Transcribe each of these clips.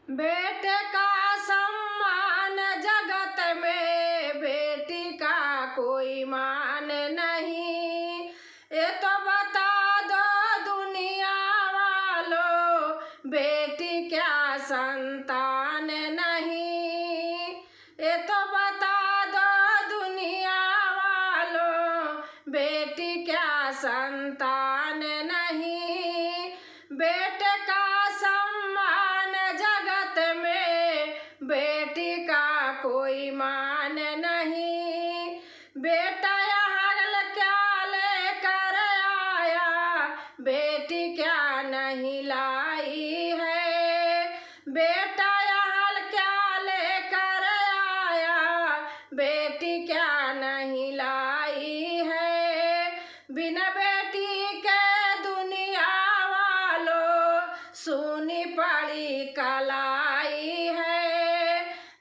बेटे का सम्मान जगत में, बेटी का कोई मान नहीं। ये तो बता दो दुनिया वालों, बेटी क्या संतान नहीं। ये तो बता दो दुनिया वालों, बेटी क्या संतान नहीं। बेटे का सम्मान जगत में, बेटी का कोई मान नहीं। बेटा यहाँ क्या लेकर आया, बेटी क्या नहीं लाई है। बेटा यहाँ क्या लेकर आया, बेटी क्या नहीं लाई है। बिना बेटी के दुनिया वालों, सुनी पड़ी कलाई है।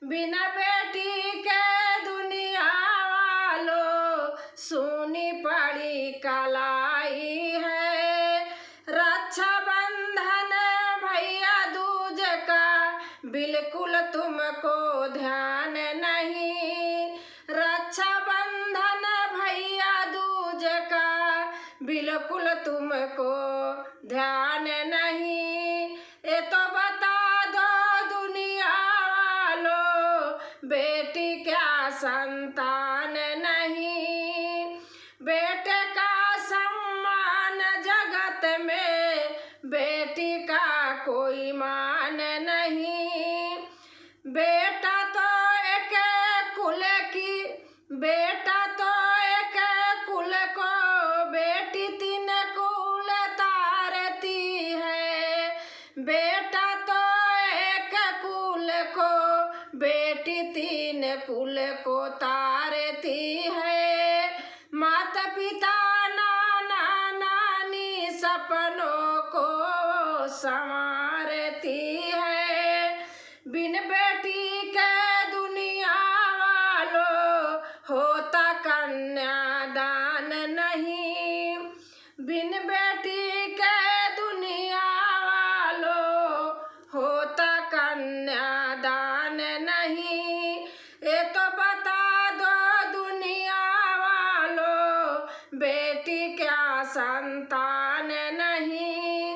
बिना बेटी के दुनिया वालों, सुनी पड़ी कलाई है। रक्षा बंधन भैया दूज का बिल्कुल तुमको ध्यान नहीं। रक्षा बंधन भैया दूज का बिल्कुल तुमको ध्यान नहीं। ये तो बता दो दुनिया वालों, बेटी क्या संतान नहीं। बेटे का सम्मान जगत में, बेटी का कोई मान नहीं। बेटा तो एक कुल की, बेटा तो एक कुल को, बेटी तीन कुल तारती है। बेटा तो एक कुल को, बेटी तीन कुल को तारती है। माता पिता नाना नानी सपनों को संवारती है। बिन बेटी के दुनिया वालों, होता कन्यादान नहीं। बिन बेटी के दुनिया वालों, होता कन्यादान नहीं। ये तो बता दो दुनिया वालों, बेटी क्या संतान नहीं।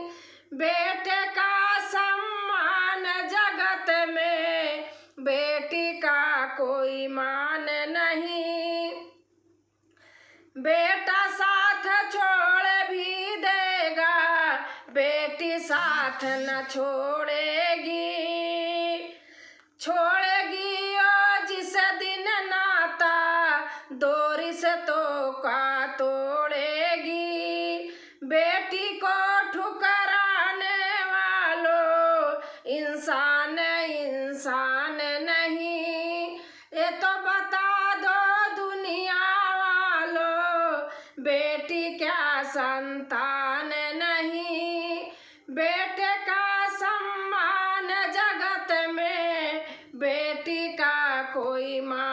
बेटे का सम्मान जगत में, बेटी का कोई मान नहीं। बेटा साथ छोड़ भी देगा, बेटी साथ न छोड़ेगी। छोड़ेगी ओ जिस दिन नाता, डोरी से तो का तोड़ेगी। बेटी को ठुकराने वालों, इंसान इंसान नहीं। ये तो बता दो दुनिया वालों, बेटी क्या संतान नहीं। बेटे का सम्मान जगत में, बेटी का कोई मान